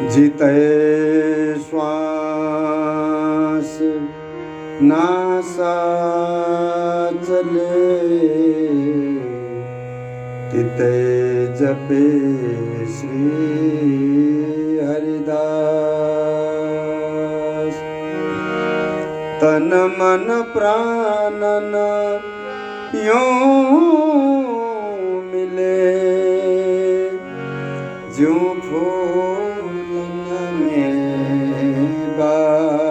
जितये श्वास नासा चले, तिते जपे श्री हरिदास। तन मन प्राणन यूं मिले, ज्यों फूलन में बास।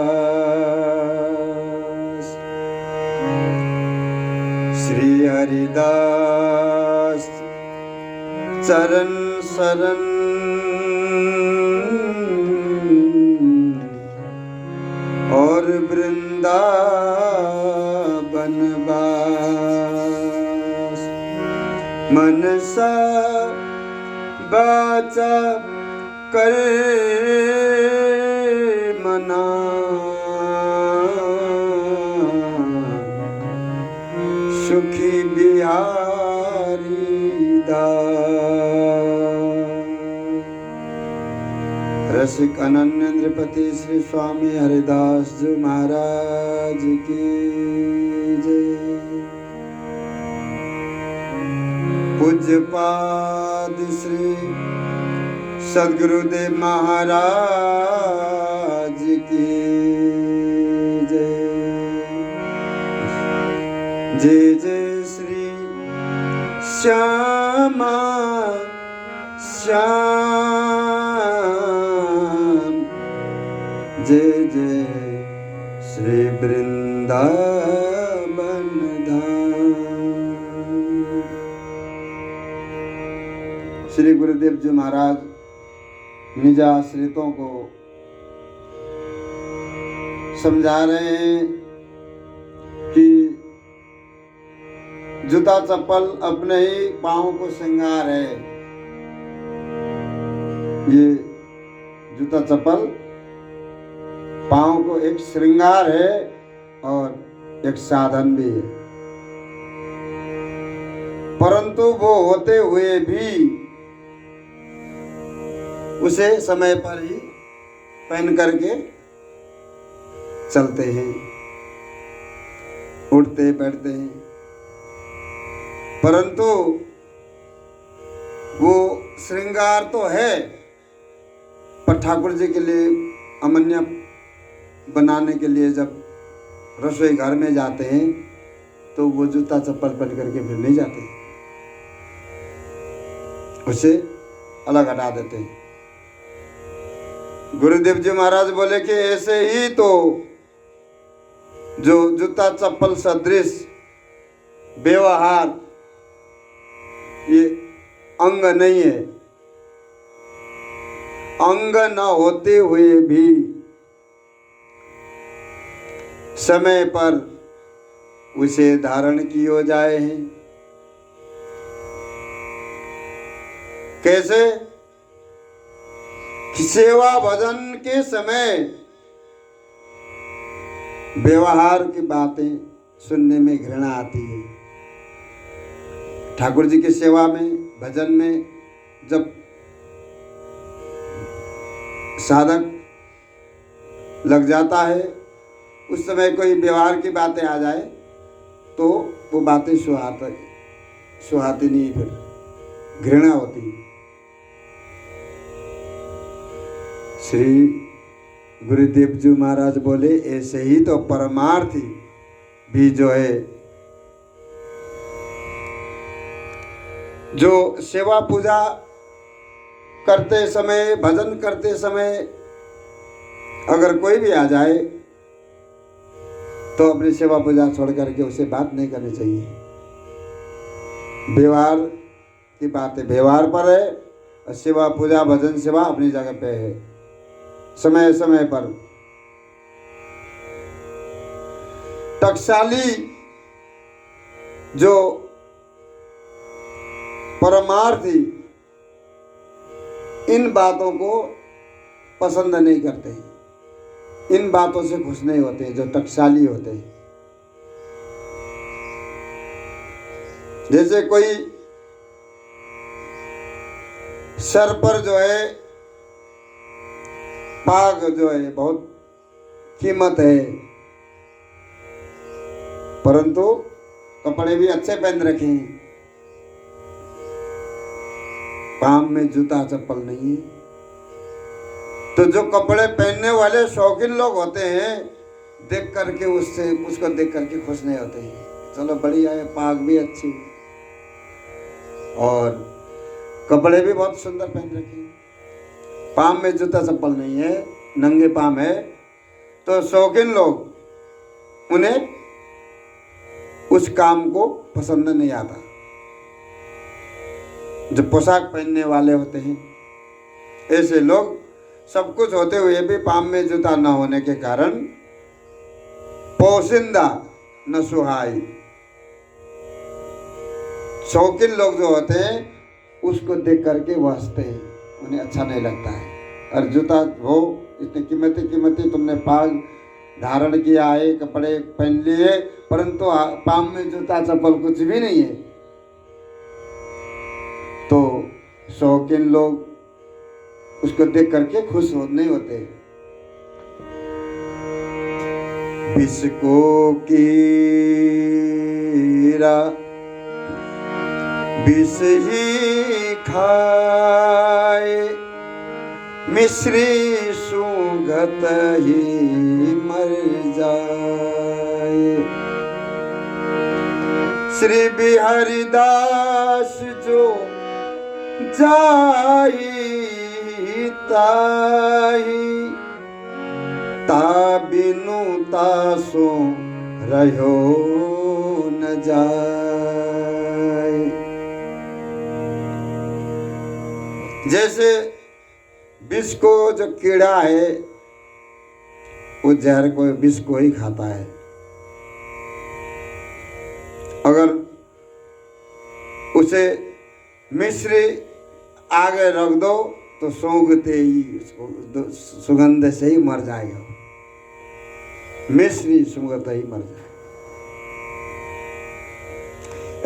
श्री हरिदास चरण शरण, और वृंदावन बास। मनसा बाचा कर मना, सुखी बिहारी दास। रसिक अनन्य नृपति श्री स्वामी हरिदास जी महाराज की जय। पूज्यपाद श्री सद्गुरुदेव महाराज की जय। जय जय श्री श्यामा श्याम, जय जय श्री वृंदावन धाम। श्री गुरुदेव जी महाराज निज आश्रितों को समझा रहे हैं कि जूता चप्पल अपने ही पांव को श्रृंगार है। ये जूता चप्पल पांव को एक श्रृंगार है और एक साधन भी है, परंतु वो होते हुए भी उसे समय पर ही पहन करके चलते हैं, उठते बैठते हैं, परंतु वो श्रृंगार तो है, पर ठाकुर जी के लिए अमन्य बनाने के लिए जब रसोई घर में जाते हैं तो वो जूता चप्पल पहन करके फिर नहीं जाते, उसे अलग हटा देते हैं। गुरुदेव जी महाराज बोले कि ऐसे ही तो जो जूता चप्पल सदृश व्यवहार ये अंग नहीं है, अंग न होते हुए भी समय पर उसे धारण किए जाए हैं। कैसे? सेवा भजन के समय व्यवहार की बातें सुनने में घृणा आती है। ठाकुर जी की सेवा में भजन में जब साधक लग जाता है, उस समय कोई व्यवहार की बातें आ जाए तो वो बातें सुहाती नहीं, फिर घृणा होती है। श्री गुरुदेव जी महाराज बोले ऐसे ही तो परमार्थी भी जो है, जो सेवा पूजा करते समय भजन करते समय अगर कोई भी आ जाए तो अपनी सेवा पूजा छोड़ करके उसे बात नहीं करनी चाहिए। व्यवहार की बातें व्यवहार पर है और सेवा पूजा भजन सेवा अपनी जगह पे है, समय समय पर। टकसाली जो परमार्थी इन बातों को पसंद नहीं करते, इन बातों से खुश नहीं होते, जो टकसाली होते हैं। जैसे कोई सर पर जो है पाग जो है बहुत कीमत है, परंतु कपड़े भी अच्छे पहन रखे हैं, पाँव में जूता चप्पल नहीं है। तो जो कपड़े पहनने वाले शौकीन लोग होते हैं, देख करके उसको देख करके खुश नहीं होते हैं। चलो बढ़िया है, पाग भी अच्छी और कपड़े भी बहुत सुंदर पहन रखे हैं, पाँव में जूता चप्पल नहीं है, नंगे पाँव है, तो शौकीन लोग उन्हें उस काम को पसंद नहीं आता। जो पोशाक पहनने वाले होते हैं, ऐसे लोग सब कुछ होते हुए भी पाँव में जूता न होने के कारण पोशिंदा न सुहाई, शौकीन लोग जो होते हैं उसको देख करके वो हंसते हैं, उन्हें अच्छा नहीं लगता है। और जूता हो इतने कीमती कीमती तुमने पाग धारण किया है, कपड़े पहन लिए, परंतु पाँव में जूता चप्पल कुछ भी नहीं है, तो शौकीन लोग उसको देख करके खुश नहीं होते। बिस्को कीरा बिस ही खाए, मिश्री सूंघत ही मर जाए। श्री बिहारीदास जो जाई ताही, ता बिनु तासो रहो न जाए। जैसे विष को जो कीड़ा है वो जहर को विष को ही खाता है, अगर उसे मिश्री आगे रख दो तो सूंघते ही उसको सुगंध से ही मर जाएगा, मिश्री सूंघते ही मर जाएगा।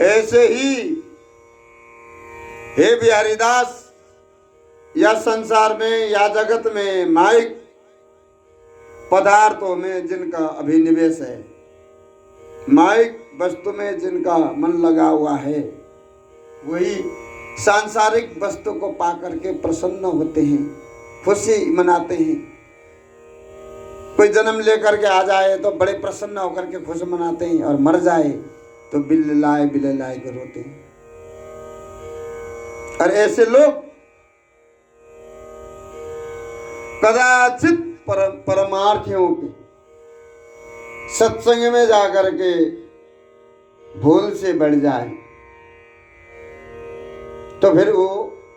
ऐसे ही हे बिहारीदास, या संसार में या जगत में माइक पदार्थों में जिनका अभिनिवेश है, माइक वस्तु में जिनका मन लगा हुआ है, वही सांसारिक वस्तु को पाकर के प्रसन्न होते हैं, खुशी मनाते हैं। कोई जन्म लेकर के आ जाए तो बड़े प्रसन्न होकर के खुश मनाते हैं, और मर जाए तो बिल्लाए बिल्लाए के रोते हैं। और ऐसे लोग कदाचित परमार्थियों के सत्संग में जाकर के भूल से बढ़ जाए तो फिर वो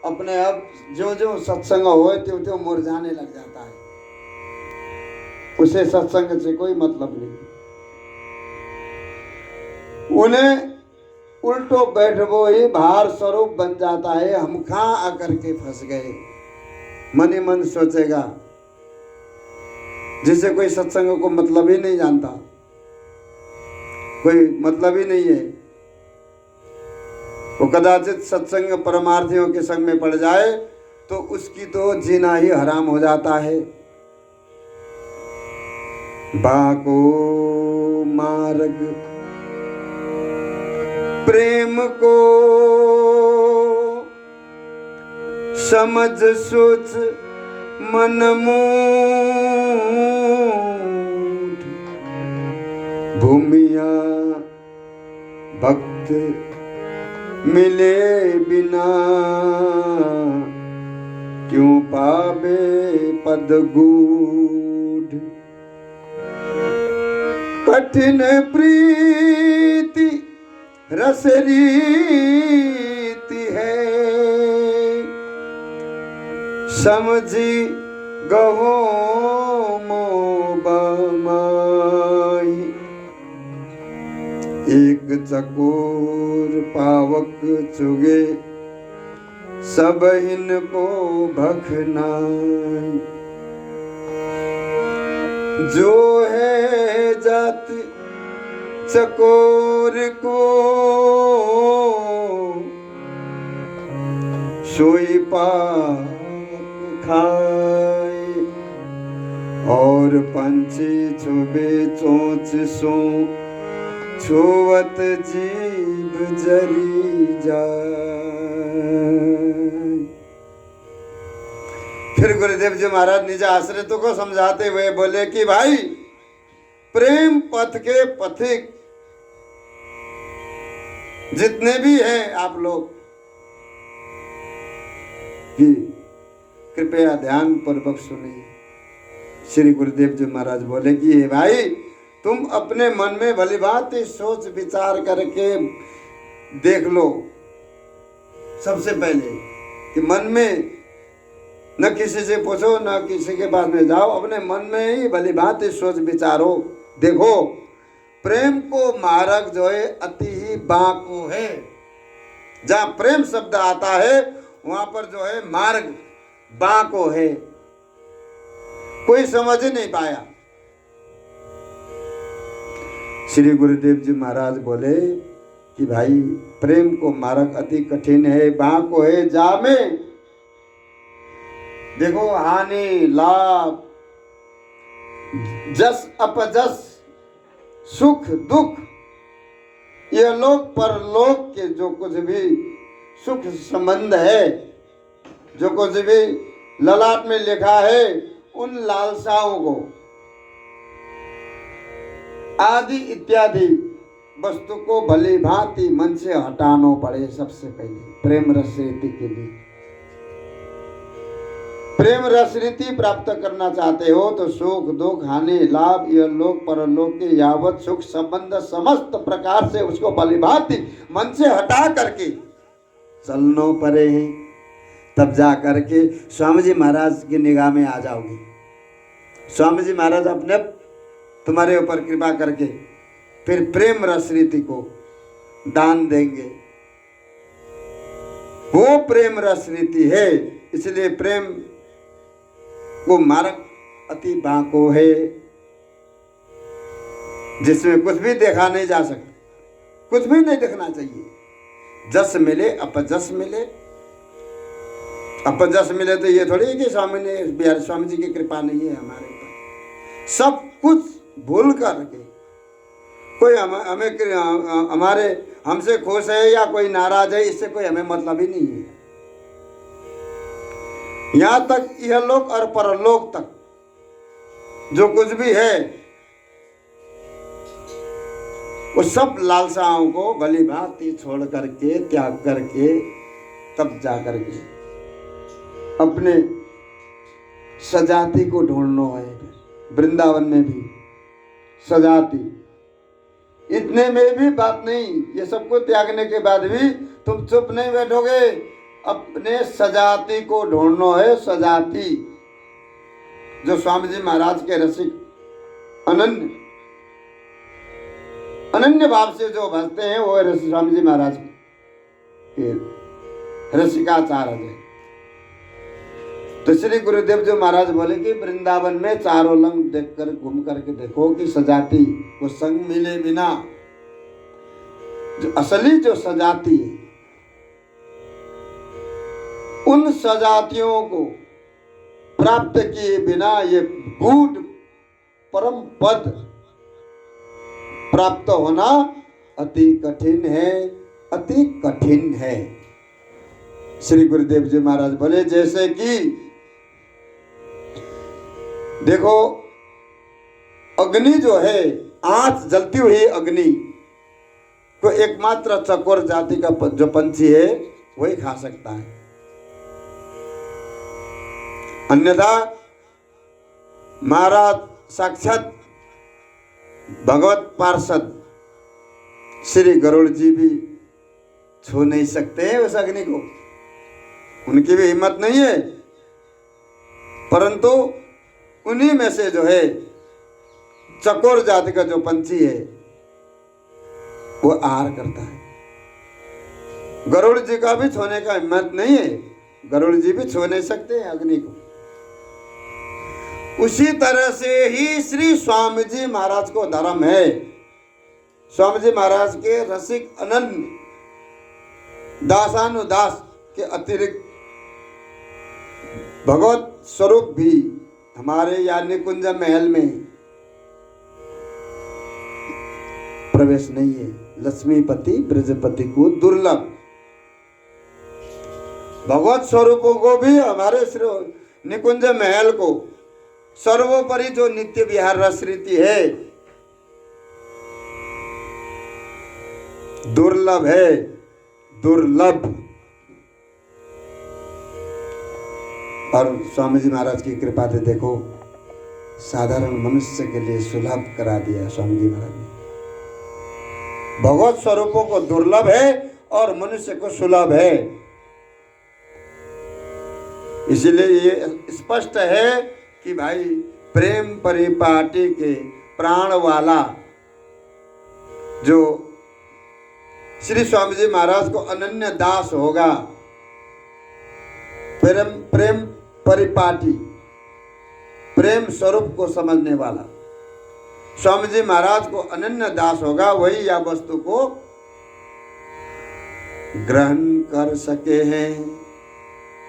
अपने आप जो जो सत्संग हो त्यों त्यों मुरझाने लग जाता है, उसे सत्संग से कोई मतलब नहीं। उन्हें उल्टो बैठवो ही भार स्वरूप बन जाता है। हम कहाँ आकर के फंस गए, मन ही मन सोचेगा। जिसे कोई सत्संग को मतलब ही नहीं जानता, कोई मतलब ही नहीं है, वो कदाचित सत्संग परमार्थियों के संग में पड़ जाए तो उसकी तो जीना ही हराम हो जाता है। बाको मार्ग प्रेम को समझ सोच मन मूढ़, भूमिया भक्त मिले बिना क्यों पावे पद गूढ़। कठिन प्रीति रस रीति है, समझी गहो मोबामाई। एक चकोर पावक चुगे सब इनको भखनाई। जो है जात चकोर को सोई पाक खाए। और पंछी छुबे चोंच सो छुवत जीभ जरी जाए। फिर गुरुदेव जी महाराज निज आश्रितों को समझाते हुए बोले कि भाई, प्रेम पथ के पथिक जितने भी हैं आप लोग, कि कृपया ध्यान पूर्वक सुनिए। श्री गुरुदेव जी महाराज बोले कि हे भाई, तुम अपने मन में भली भांति सोच विचार करके देख लो। सबसे पहले कि मन में न किसी से पूछो, न किसी के पास में जाओ, अपने मन में ही भली भांति सोच विचारो। देखो, प्रेम को मार्ग जो है अति ही बांको है। जहाँ प्रेम शब्द आता है वहां पर जो है मार्ग बांको है, कोई समझ ही नहीं पाया। श्री गुरुदेव जी महाराज बोले कि भाई, प्रेम को मार्ग अति कठिन है, बांको है। जा में देखो, हानि लाभ, जस अपजस, सुख दुख, ये लोक परलोक के जो कुछ भी सुख संबंध है, जो कुछ भी ललाट में लिखा है, उन लालसाओं को आदि इत्यादि वस्तु को भली भांति मन से हटाना पड़े। सबसे पहले प्रेम रस रीति के लिए, प्रेम रस रीति प्राप्त करना चाहते हो तो सुख दुख हानि लाभ यह लोक परलोक के यावत सुख संबंध समस्त प्रकार से उसको भली भांति मन से हटा करके चलनो पड़े हैं। तब जा करके स्वामी जी महाराज की निगाह में आ जाओगे। स्वामी जी महाराज अपने तुम्हारे ऊपर कृपा करके फिर प्रेम रस रीति को दान देंगे। वो प्रेम रस रीति है, इसलिए प्रेम को मार्ग अति बांको है, जिसमें कुछ भी देखा नहीं जा सकता, कुछ भी नहीं देखना चाहिए। जस मिले अपजस मिले, अपजस मिले तो ये थोड़ी कि स्वामी ने बिहारी स्वामी जी की कृपा नहीं है हमारे ऊपर। सब कुछ भूल करके कोई हमें हमारे हमसे खुश है या कोई नाराज है, इससे कोई हमें मतलब ही नहीं है। यहां तक यह लोक और परलोक तक जो कुछ भी है वो सब लालसाओं को भली भांति छोड़ करके त्याग करके तब जा करके अपने सजाति को ढूंढना है। वृंदावन में भी सजाति, इतने में भी बात नहीं। ये सबको त्यागने के बाद भी तुम चुप नहीं बैठोगे, अपने सजाति को ढूंढना है। सजाति जो स्वामी जी महाराज के रसिक अनन्य भाव से जो भजते हैं वो स्वामी जी महाराज के रसिकाचार्य है। तो श्री गुरुदेव जी महाराज बोले कि वृंदावन में चारों लंग देखकर घूम करके देखो कि सजाति को संग मिले बिना जो असली जो सजाति है, उन सजातियों को प्राप्त किए बिना ये गूढ़ परम पद प्राप्त होना अति कठिन है, अति कठिन है। श्री गुरुदेव जी महाराज बोले जैसे कि देखो, अग्नि जो है, आंच जलती हुई अग्नि को एकमात्र चकोर जाति का जो पंछी है वही खा सकता है, अन्यथा महाराज साक्षात भगवत पार्षद श्री गरुड़ जी भी छू नहीं सकते हैं उस अग्नि को, उनकी भी हिम्मत नहीं है। परंतु उन्हीं में से जो है चकोर जाति का जो पंछी है वो आहार करता है। गरुड़ जी का भी छूने का हिम्मत नहीं है, गरुड़ जी भी छू नहीं सकते हैं अग्नि को। उसी तरह से ही श्री स्वामी जी महाराज को धर्म है। स्वामी जी महाराज के रसिक अनन्य दासानुदास के अतिरिक्त भगवत स्वरूप भी हमारे या निकुंज महल में प्रवेश नहीं है। लक्ष्मीपति ब्रजपति को दुर्लभ। भगवत स्वरूपों को भी हमारे श्री निकुंज महल को सर्वोपरि जो नित्य विहार रस रीति है दुर्लभ है, दुर्लभ। और स्वामी जी महाराज की कृपा से देखो साधारण मनुष्य के लिए सुलभ करा दिया स्वामी जी महाराज ने। भगवत स्वरूपों को दुर्लभ है और मनुष्य को सुलभ है। इसलिए ये स्पष्ट है कि भाई प्रेम परिपाटी के प्राण वाला जो श्री स्वामी जी महाराज को अनन्य दास होगा, प्रेम परिपाटी, प्रेम स्वरूप को समझने वाला स्वामी जी महाराज को अनन्य दास होगा, वही या वस्तु को ग्रहण कर सके हैं।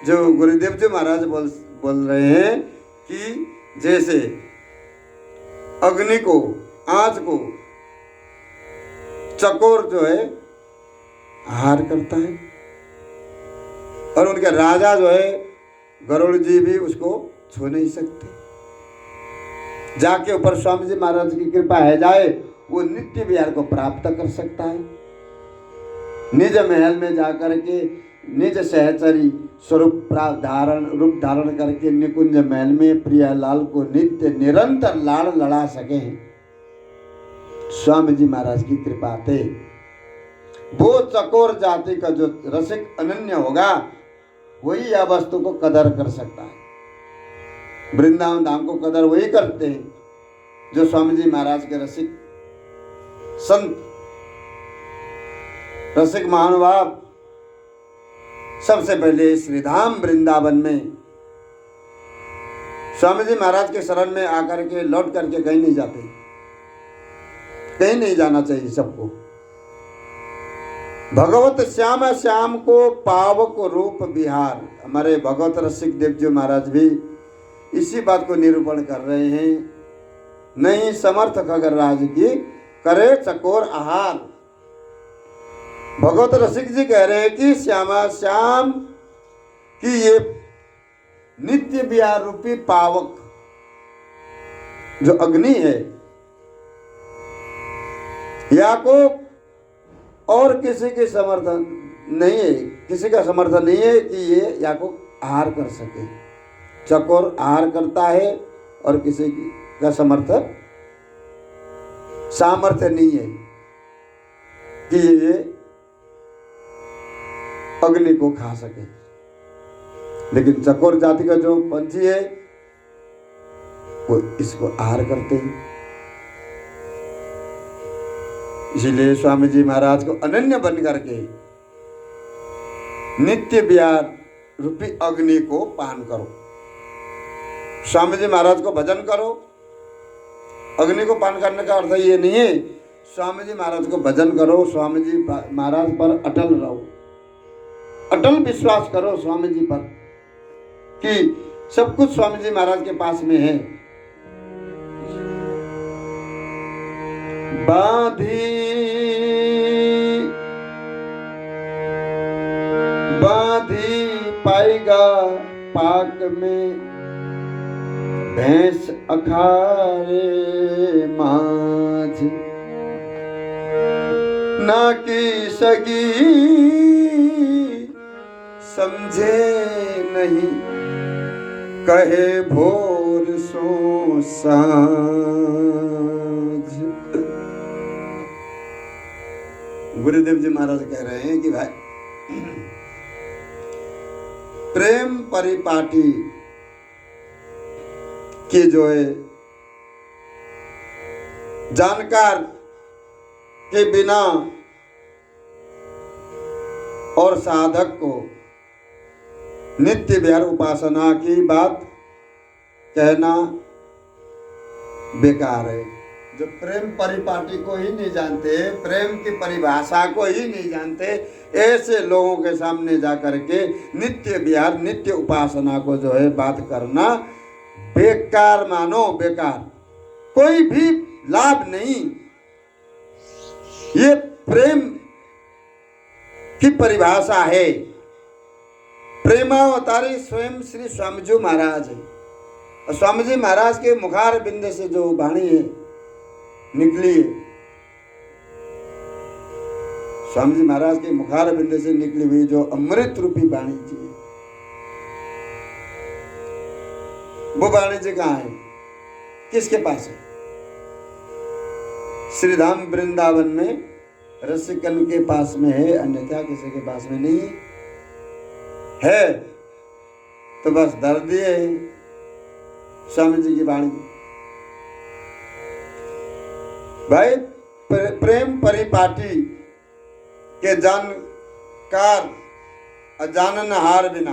जो गुरुदेव जी महाराज बोल रहे हैं कि जैसे अग्नि को, आंच को चकोर जो है आहार करता है, और उनके राजा जो है गरुड़ जी भी उसको छू नहीं सकते। जाके ऊपर स्वामी जी महाराज की कृपा है जाए, वो नित्य विहार को प्राप्त कर सकता है। निज महल में जाकर के निज सहचरी स्वरूप रूप धारण करके निकुंज महल में प्रियालाल को नित्य निरंतर लाड़ लड़ा सके स्वामी जी महाराज की कृपा थे। वो चकोर जाति का जो रसिक अनन्य होगा वही यह वस्तु को कदर कर सकता है। वृंदावन धाम को कदर वही करते हैं जो स्वामी जी महाराज के रसिक संत, रसिक महानुभाव। सबसे पहले श्रीधाम वृंदावन में स्वामी जी महाराज के शरण में आकर के लौट करके कहीं नहीं जाते, कहीं नहीं जाना चाहिए सबको। भगवत श्याम श्याम को पावक रूप विहार, हमारे भगवत रसिक देव जी महाराज भी इसी बात को निरूपण कर रहे हैं। नहीं समर्थ खगर राज की करे चकोर आहार। भगवत रसिक जी कह रहे हैं कि श्यामा श्याम की ये नित्य विहार रूपी पावक जो अग्नि है, या को और किसी के समर्थन नहीं है, किसी का समर्थन नहीं है कि ये या को आहार कर सके। चकोर आहार करता है और किसी का समर्थन सामर्थ्य नहीं है कि ये अग्नि को खा सके। लेकिन चकोर जाति का जो पंछी है वो इसको आहार करते हैं। इसीलिए स्वामी जी महाराज को अनन्य बन करके नित्य विहार रूपी अग्नि को पान करो। स्वामी जी महाराज को भजन करो। अग्नि को पान करने का अर्थ ये नहीं है स्वामी जी महाराज को भजन करो, स्वामी जी महाराज पर अटल रहो, अटल विश्वास करो स्वामी जी पर कि सब कुछ स्वामी जी महाराज के पास में है। बाधी पाएगा पाक में भैंस अखारे माझ, ना की सगी समझे नहीं कहे भोर सो सांझ। गुरुदेव जी महाराज कह रहे हैं कि भाई प्रेम परिपाटी की जो है जानकार के बिना और साधक को नित्य विहार उपासना की बात कहना बेकार है। जो प्रेम परिपाटी को ही नहीं जानते, प्रेम की परिभाषा को ही नहीं जानते, ऐसे लोगों के सामने जा कर के नित्य विहार नित्य उपासना को जो है बात करना बेकार मानो, बेकार, कोई भी लाभ नहीं। ये प्रेम की परिभाषा है। प्रेमावतारी स्वयं श्री स्वामी जी महाराज है। और स्वामी जी महाराज के मुखार बिंद से जो वाणी है निकली है, स्वामी जी महाराज के मुखार बिंद से निकली हुई जो अमृत रूपी वाणी जी है, वो वाणी जी कहाँ है, किसके पास है? श्रीधाम वृंदावन में रसिकन के पास में है, अन्यथा किसी के पास में नहीं है। तो बस धर दिए स्वामी जी की वाणी। भाई प्रेम परिपाटी के जानकार अजाननहार बिना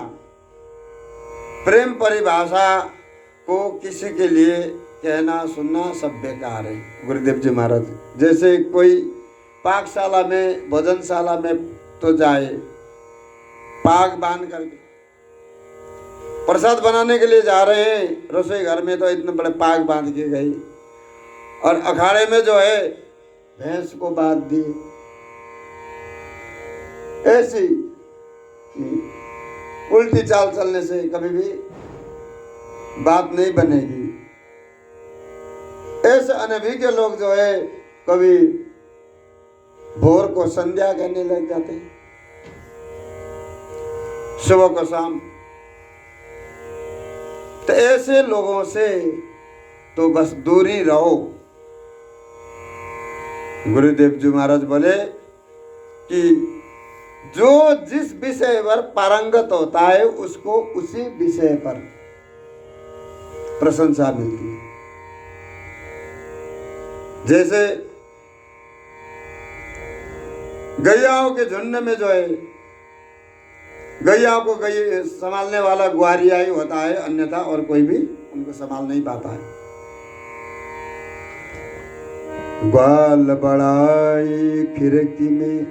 प्रेम परिभाषा को किसी के लिए कहना सुनना सब बेकार है। गुरुदेव जी महाराज जैसे कोई पाकशाला में भोजनशाला में तो जाए, पाग बांध करके प्रसाद बनाने के लिए जा रहे हैं, रसोई घर में तो इतने बड़े पाग बांध के गई, और अखाड़े में जो है भैंस को बांध दी। ऐसी उल्टी चाल चलने से कभी भी बात नहीं बनेगी। ऐसे अनभिज्ञ लोग जो है कभी भोर को संध्या कहने लग जाते हैं, सुबह को शाम। तो ऐसे लोगों से तो बस दूरी रहो। गुरुदेव जी महाराज बोले कि जो जिस विषय पर पारंगत होता है उसको उसी विषय पर प्रशंसा मिलती है। जैसे गैयाओं के झुंड में जो है गैया को गई संभालने वाला ग्वारिया ही होता है, अन्यथा और कोई भी उनको संभाल नहीं पाता है। ग्वाल बड़ाई खिड़की में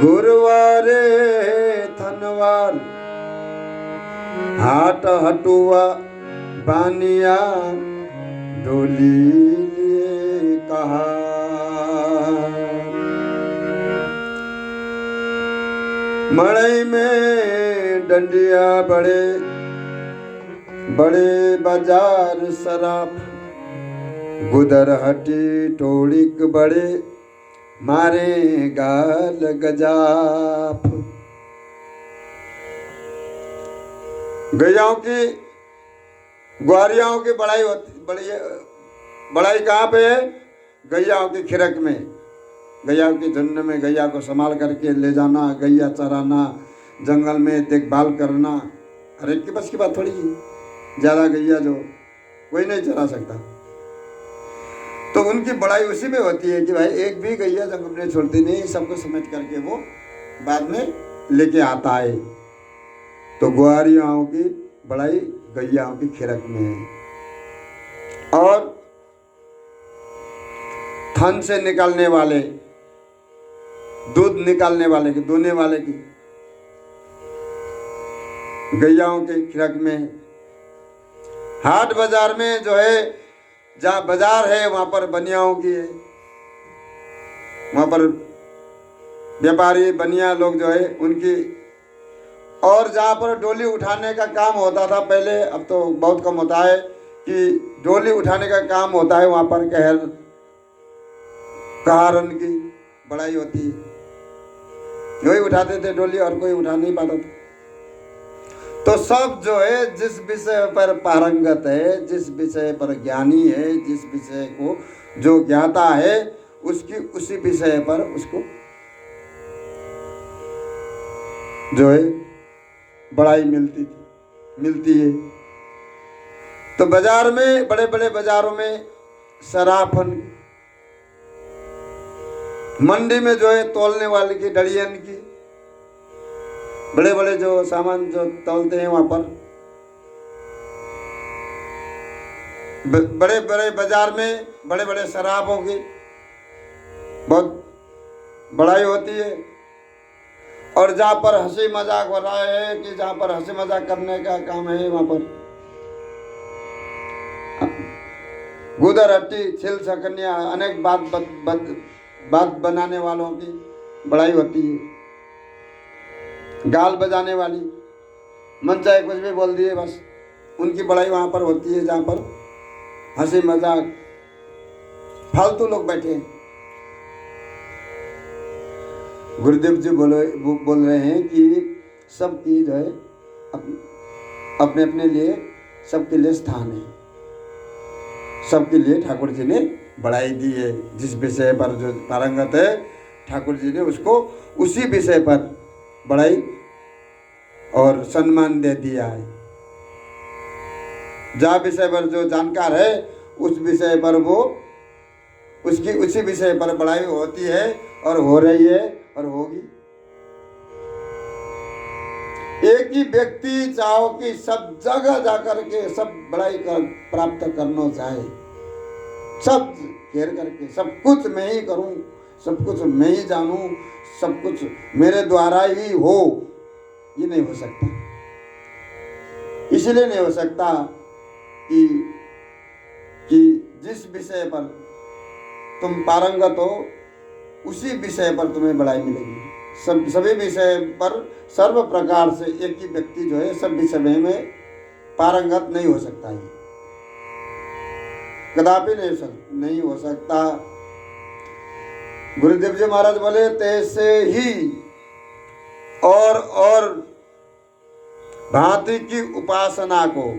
गुरुवारे थनवार हाट हटुआ बानिया डोली लिए कहा। मड़ई में डंडिया बड़े बड़े बाजार सराफ गुदर हटी टोड़िक बड़े मारे गाल गजाफ। गैयाओं की ग्वारियाओं की बड़ाई होती, बड़ाई कहाँ पे है? गैयाओं की खिरक में, गैया के झुंड में गैया को संभाल करके ले जाना, गैया चराना, जंगल में देखभाल करना, हर एक के बस की बात थोड़ी है। ज़्यादा गैया जो कोई नहीं चरा सकता। तो उनकी बड़ाई उसी में होती है कि भाई एक भी गैया जंगल में छोड़ती नहीं, सबको समेट करके वो बाद में लेके आता है। तो ग्वारियाओं की बड़ाई गैयाओं की खिरक में है। और थन से निकलने वाले, दूध निकालने वाले की, दूने वाले की गैयाओं के खिरक में। हाट बाजार में जो है, जहाँ बाजार है वहां पर बनियाओं की है, वहां पर व्यापारी बनिया लोग जो है उनकी। और जहाँ पर डोली उठाने का काम होता था पहले, अब तो बहुत कम होता है, कि डोली उठाने का काम होता है, वहां पर कहारन की बड़ाई होती है। वही उठाते थे डोली, और कोई उठा नहीं पाता था। तो सब जो है जिस विषय पर पारंगत है, जिस विषय पर ज्ञानी है, जिस विषय को जो ज्ञाता है, उसकी उसी विषय पर उसको जो है बड़ाई मिलती है। तो बाजार में, बड़े बड़े बाजारों में सराफन, मंडी में जो है तोलने वाले की, डलियन की, बड़े बड़े जो सामान जो तोलते हैं वहां पर, बड़े बड़े बाजार में बड़े बड़े शराबों की बहुत बड़ाई होती है। और जहाँ पर हंसी मजाक हो रहा है कि जहाँ पर हंसी मजाक करने का काम है वहाँ पर गुदर हट्टी छिल सकनिया अनेक बात बनाने वालों की बड़ाई होती है, गाल बजाने वाली मन चाहे कुछ भी बोल दिए बस उनकी बड़ाई वहाँ पर होती है जहाँ पर हंसी मजाक फालतू लोग बैठे हैं। गुरुदेव जी बोल रहे हैं कि सबकी जो है अपने अपने लिए सबके लिए स्थान है, सबके लिए ठाकुर जी ने बढ़ाई दी है। जिस विषय पर जो पारंगत है ठाकुर जी ने उसको उसी विषय पर बढ़ाई और सम्मान दे दिया है। जहाँ विषय पर जो जानकार है उस विषय पर वो उसकी उसी विषय पर बढ़ाई होती है और हो रही है और होगी। एक ही व्यक्ति चाहो कि सब जगह जाकर के सब बड़ाई प्राप्त करना चाहे, सब घेर करके सब कुछ मैं ही करूं, सब कुछ मैं ही जानूं, सब कुछ मेरे द्वारा ही हो, ये नहीं हो सकता। इसलिए नहीं हो सकता कि जिस विषय पर तुम पारंगत हो उसी विषय पर तुम्हें बड़ाई मिलेगी। सभी विषय पर सर्व प्रकार से एक ही व्यक्ति जो है सब विषय में पारंगत नहीं हो सकता है, कदापि नहीं हो सकता। गुरुदेव जी महाराज बोले तैसे ही और भांति की उपासना को,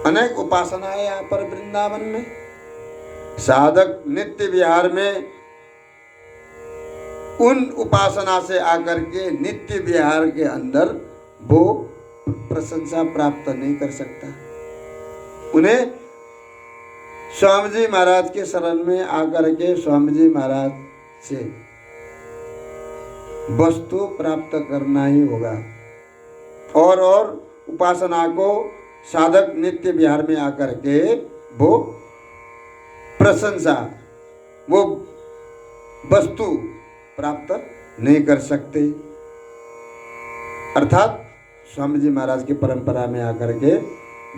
अनेक उपासना है यहाँ पर वृंदावन में। साधक नित्य विहार में उन उपासना से आकर के नित्य विहार के अंदर वो प्रशंसा प्राप्त नहीं कर सकता। उन्हें स्वामी जी महाराज के शरण में आकर के स्वामी जी महाराज से वस्तु प्राप्त करना ही होगा। और उपासना को साधक नित्य विहार में आकर के वो प्रशंसा, वो वस्तु प्राप्त नहीं कर सकते। अर्थात स्वामी जी महाराज की परंपरा में आकर के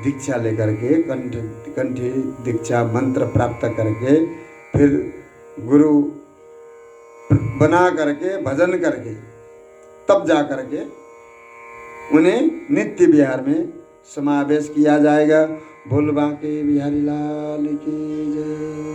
दीक्षा लेकर के कंठी दीक्षा मंत्र प्राप्त करके फिर गुरु बना करके भजन करके तब जा करके उन्हें नित्य विहार में समावेश किया जाएगा। बोल बांके बिहारी लाल की जय।